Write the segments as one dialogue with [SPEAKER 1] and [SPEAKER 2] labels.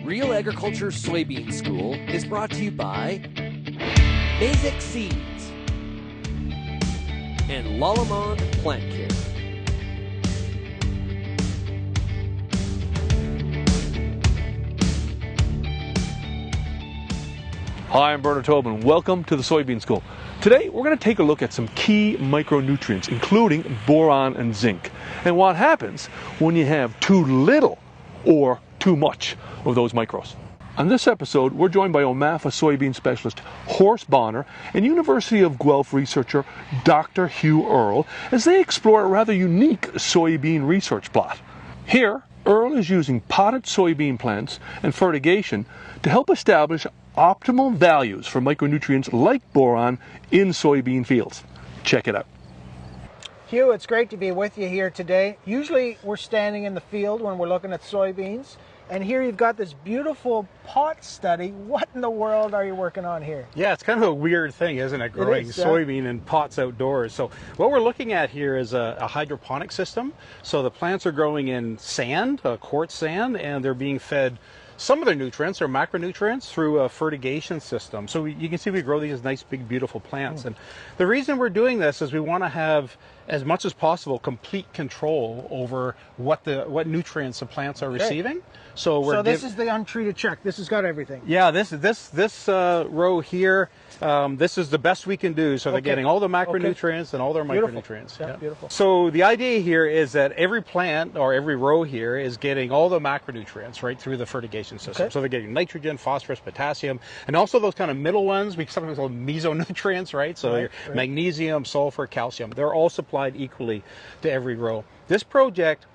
[SPEAKER 1] RealAgriculture Soybean School is brought to you by Basic Seeds and Lalamond Plant Care.
[SPEAKER 2] Hi, I'm Bernard Tobin. Welcome to the Soybean School. Today we're going to take a look at some key micronutrients, including boron and zinc, and what happens when you have too little or too much of those micros. On this episode, we're joined by OMAFA soybean specialist Horst Bohner and University of Guelph researcher Dr. Hugh Earl as they explore a rather unique soybean research plot. Here, Earl is using potted soybean plants and fertigation to help establish optimal values for micronutrients like boron in soybean fields. Check it out.
[SPEAKER 3] Hugh, it's great to be with you here today. Usually we're standing in the field when we're looking at soybeans, and here you've got this beautiful pot study. What in the world are you working on here?
[SPEAKER 4] Yeah, it's kind of a weird thing, isn't it, growing soybean in pots outdoors. So what we're looking at here is a hydroponic system. So the plants are growing in sand, quartz sand, and they're being fed some of their nutrients, or macronutrients, through a fertigation system. So you can see we grow these nice, big, beautiful plants. And the reason we're doing this is we want to have, as much as possible, complete control over what nutrients the plants are receiving. So
[SPEAKER 3] this is the untreated check. This has got everything.
[SPEAKER 4] Yeah, this row here, this is the best we can do. So they're getting all the macronutrients and all their micronutrients.
[SPEAKER 3] Yeah, beautiful.
[SPEAKER 4] So the idea here is that every plant or every row here is getting all the macronutrients right through the fertigation system. So they're getting nitrogen, phosphorus, potassium, and also those kind of middle ones we sometimes call mesonutrients, right? So your magnesium, sulfur, calcium. They're all supplied equally to every row. This project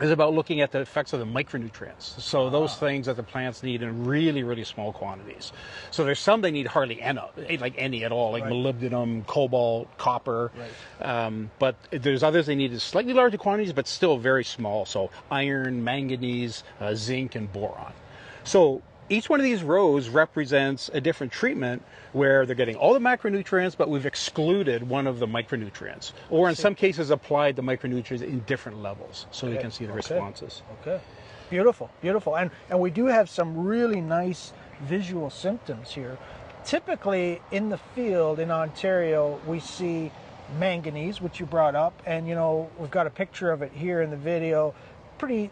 [SPEAKER 4] is about looking at the effects of the micronutrients. So those things that the plants need in really, really small quantities. So there's some they need hardly any at all, like molybdenum, cobalt, copper. But there's others they need in slightly larger quantities, but still very small. So iron, manganese, zinc, and boron. So each one of these rows represents a different treatment where they're getting all the macronutrients, but we've excluded one of the micronutrients, or in some cases applied the micronutrients in different levels, so you can see the responses.
[SPEAKER 3] Beautiful, beautiful. And we do have some really nice visual symptoms here. Typically in the field in Ontario, we see manganese, which you brought up, and you know, we've got a picture of it here in the video. Pretty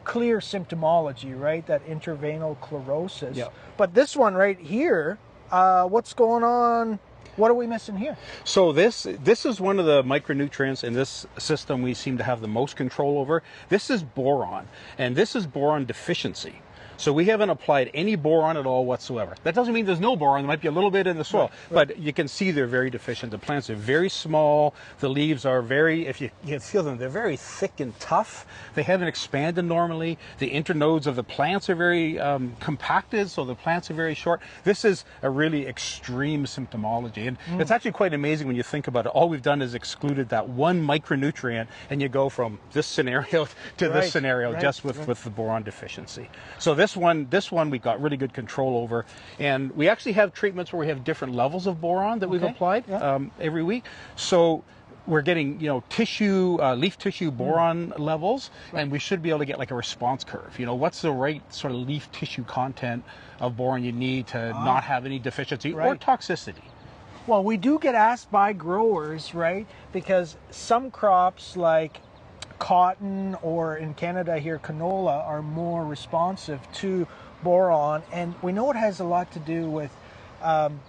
[SPEAKER 3] clear symptomology, right? That intraveinal chlorosis. But this one right here, what's going on? What are we missing here?
[SPEAKER 4] So this is one of the micronutrients in this system we seem to have the most control over. This is boron, and this is boron deficiency. So we haven't applied any boron at all whatsoever. That doesn't mean there's no boron. There might be a little bit in the soil, but you can see they're very deficient. The plants are very small. The leaves are very, if you can feel them, they're very thick and tough. They haven't expanded normally. The internodes of the plants are very compacted, so the plants are very short. This is a really extreme symptomology, and it's actually quite amazing when you think about it. All we've done is excluded that one micronutrient, and you go from this scenario to this scenario just with the boron deficiency. So this one we got really good control over, and we actually have treatments where we have different levels of boron that we've applied every week. So we're getting, you know, tissue, leaf tissue boron levels, and we should be able to get like a response curve. You know, what's the right sort of leaf tissue content of boron you need to not have any deficiency or toxicity?
[SPEAKER 3] Well, we do get asked by growers, right? Because some crops like cotton, or in Canada here canola, are more responsive to boron, and we know it has a lot to do with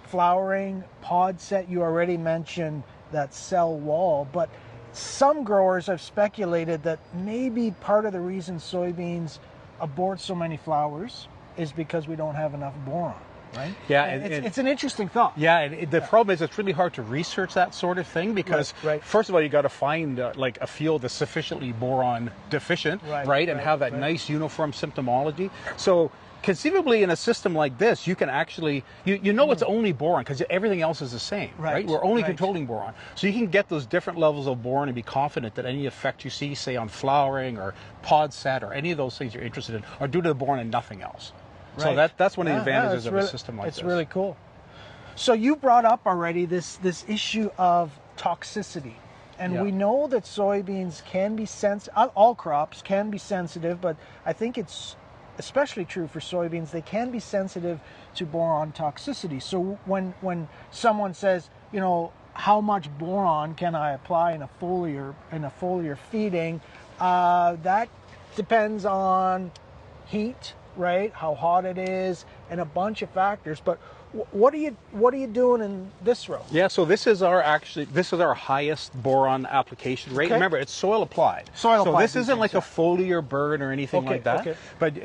[SPEAKER 3] flowering, pod set. You already mentioned that cell wall, but some growers have speculated that maybe part of the reason soybeans abort so many flowers is because we don't have enough boron. Right?
[SPEAKER 4] Yeah,
[SPEAKER 3] it's an interesting thought.
[SPEAKER 4] Yeah, and the problem is it's really hard to research that sort of thing because first of all, you got to find like a field that's sufficiently boron deficient, and have that nice uniform symptomology. So conceivably in a system like this, you can actually, you know it's only boron because everything else is the same, right? We're only controlling boron. So you can get those different levels of boron and be confident that any effect you see, say on flowering or pod set or any of those things you're interested in, are due to the boron and nothing else. So that's one of the advantages of a system like this.
[SPEAKER 3] It's really cool. So you brought up already this issue of toxicity. And we know that soybeans can be sensitive, all crops can be sensitive, but I think it's especially true for soybeans, they can be sensitive to boron toxicity. So when someone says, you know, how much boron can I apply in a foliar feeding, that depends on heat, right? How hot it is, and a bunch of factors. But what are you doing in this row?
[SPEAKER 4] Yeah, so this is our highest boron application rate.
[SPEAKER 3] Okay.
[SPEAKER 4] Remember, it's soil applied.
[SPEAKER 3] Soil
[SPEAKER 4] so
[SPEAKER 3] applied,
[SPEAKER 4] this isn't like a foliar burn or anything
[SPEAKER 3] Okay,
[SPEAKER 4] like that.
[SPEAKER 3] okay.
[SPEAKER 4] But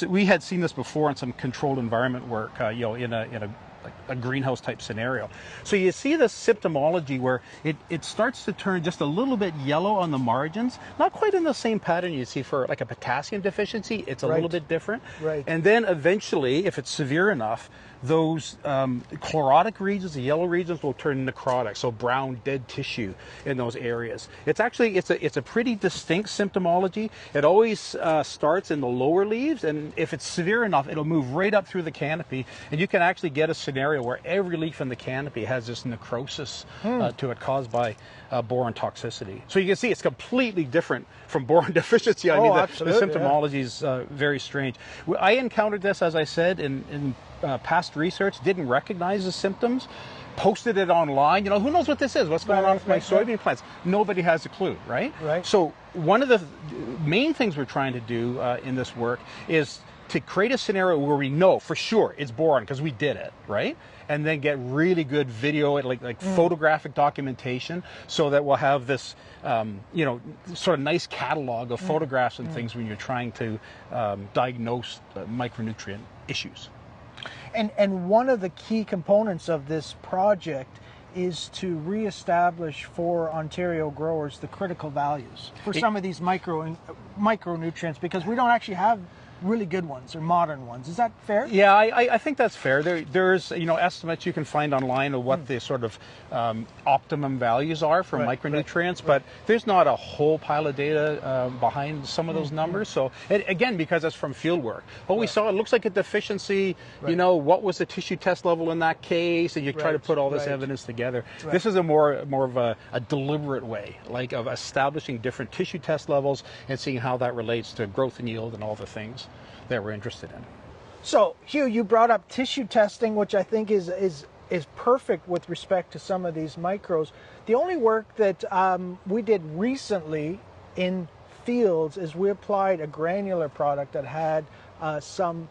[SPEAKER 4] we had seen this before in some controlled environment work, you know, in a greenhouse type scenario. So you see the symptomology where it starts to turn just a little bit yellow on the margins, not quite in the same pattern you see for like a potassium deficiency. It's a little bit different.
[SPEAKER 3] Right.
[SPEAKER 4] And then eventually, if it's severe enough, those chlorotic regions, the yellow regions, will turn necrotic, so brown dead tissue in those areas. It's actually it's a pretty distinct symptomology. It always starts in the lower leaves, and if it's severe enough, it'll move right up through the canopy, and you can actually get a scenario where every leaf in the canopy has this necrosis to it caused by boron toxicity. So you can see it's completely different from boron deficiency. I mean, the symptomology is very strange. I encountered this, as I said, in past research, didn't recognize the symptoms, posted it online. You know, who knows what this is? What's going on with my soybean plants? Nobody has a clue, right?
[SPEAKER 3] Right.
[SPEAKER 4] So one of the main things we're trying to do in this work is to create a scenario where we know for sure it's boron because we did it, right? And then get really good video, like photographic documentation, so that we'll have this, you know, sort of nice catalog of photographs and things when you're trying to diagnose micronutrient issues.
[SPEAKER 3] And one of the key components of this project is to reestablish for Ontario growers the critical values for some of these micronutrients, because we don't actually have really good ones or modern ones. Is that fair?
[SPEAKER 4] Yeah, I think that's fair. There's, you know, estimates you can find online of what the sort of optimum values are for micronutrients, but there's not a whole pile of data behind some of those numbers. So again, because it's from field work, what we saw, it looks like a deficiency. You know, what was the tissue test level in that case, and you try to put all this evidence together. This is a more of a deliberate way, like of establishing different tissue test levels and seeing how that relates to growth and yield and all the things that we're interested in.
[SPEAKER 3] So, Hugh, you brought up tissue testing, which I think is perfect with respect to some of these micros. The only work that we did recently in fields is we applied a granular product that had some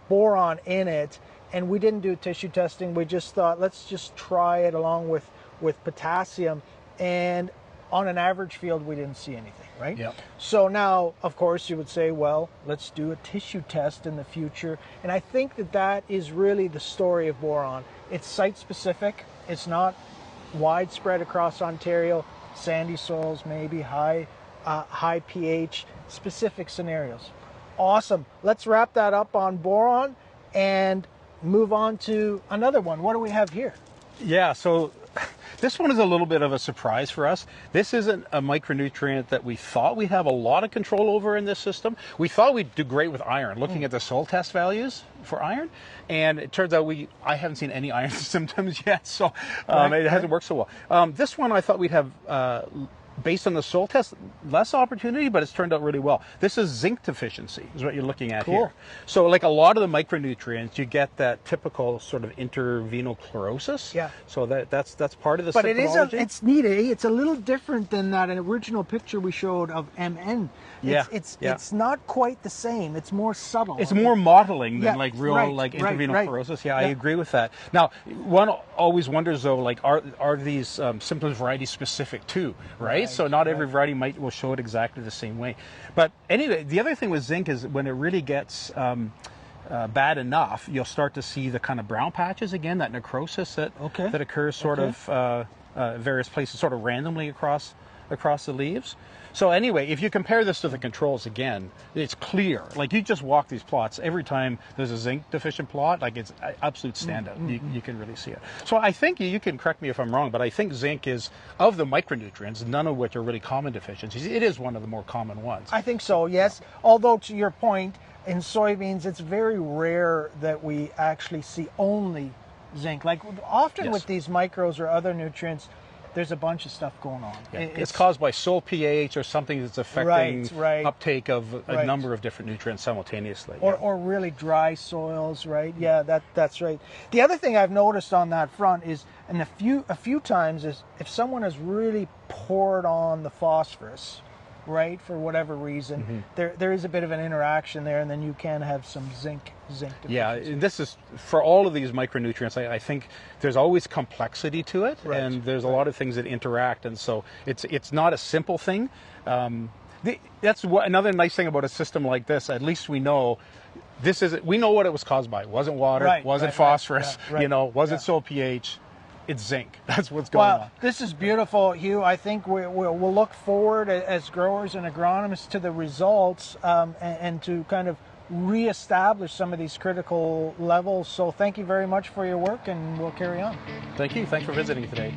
[SPEAKER 3] boron in it, and we didn't do tissue testing. We just thought, let's just try it along with potassium, and on an average field, we didn't see anything, right?
[SPEAKER 4] Yep.
[SPEAKER 3] So now, of course, you would say, well, let's do a tissue test in the future. And I think that is really the story of boron. It's site-specific. It's not widespread across Ontario. Sandy soils, maybe high pH, specific scenarios. Awesome. Let's wrap that up on boron and move on to another one. What do we have here?
[SPEAKER 4] Yeah, so this one is a little bit of a surprise for us. This isn't a micronutrient that we thought we'd have a lot of control over in this system. We thought we'd do great with iron, looking at the soil test values for iron, and it turns out I haven't seen any iron symptoms yet, so it hasn't worked so well. This one I thought we'd have, based on the soil test, less opportunity, but it's turned out really well. This is zinc deficiency, is what you're looking at here. So like a lot of the micronutrients, you get that typical sort of intervenal chlorosis.
[SPEAKER 3] Yeah.
[SPEAKER 4] So that's part of the
[SPEAKER 3] But
[SPEAKER 4] symptomology.
[SPEAKER 3] it's neat, eh? It's a little different than that original picture we showed of MN. It's not quite the same. It's more subtle.
[SPEAKER 4] It's more modeling than
[SPEAKER 3] Yeah,
[SPEAKER 4] like real intervenal chlorosis. Yeah, I
[SPEAKER 3] Yeah.
[SPEAKER 4] agree with that. Now, one always wonders though, like are these symptoms variety specific too, right? So not every variety will show it exactly the same way. But anyway, the other thing with zinc is when it really gets bad enough, you'll start to see the kind of brown patches again, that necrosis that occurs sort of various places, sort of randomly across the leaves. So anyway, if you compare this to the controls again, it's clear. Like you just walk these plots, every time there's a zinc deficient plot, like it's absolute standout. You can really see it. So I think you can correct me if I'm wrong, but I think zinc is, of the micronutrients, none of which are really common deficiencies. It is one of the more common ones.
[SPEAKER 3] I think so, yes. Although to your point, in soybeans, it's very rare that we actually see only zinc. Like often with these micros or other nutrients, there's a bunch of stuff going on.
[SPEAKER 4] Yeah. It's caused by soil pH or something that's affecting
[SPEAKER 3] Right.
[SPEAKER 4] uptake of a number of different nutrients simultaneously.
[SPEAKER 3] Or really dry soils, right? Yeah, that's right. The other thing I've noticed on that front is, and a few times, is if someone has really poured on the phosphorus, right, for whatever reason, there is a bit of an interaction there, and then you can have some zinc deficiency.
[SPEAKER 4] Yeah, and this is for all of these micronutrients. I think there's always complexity to it, and there's a lot of things that interact, and so it's not a simple thing. That's another nice thing about a system like this. At least we know we know what it was caused by. It wasn't water, wasn't phosphorus, wasn't soil pH. It's zinc. That's what's going on.
[SPEAKER 3] This is beautiful, Hugh. I think we'll look forward as growers and agronomists to the results and to kind of reestablish some of these critical levels. So thank you very much for your work, and we'll carry on.
[SPEAKER 4] Thank you. Thanks for visiting today.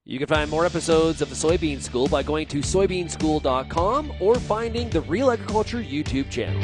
[SPEAKER 1] You can find more episodes of the Soybean School by going to soybeanschool.com or finding the Real Agriculture YouTube channel.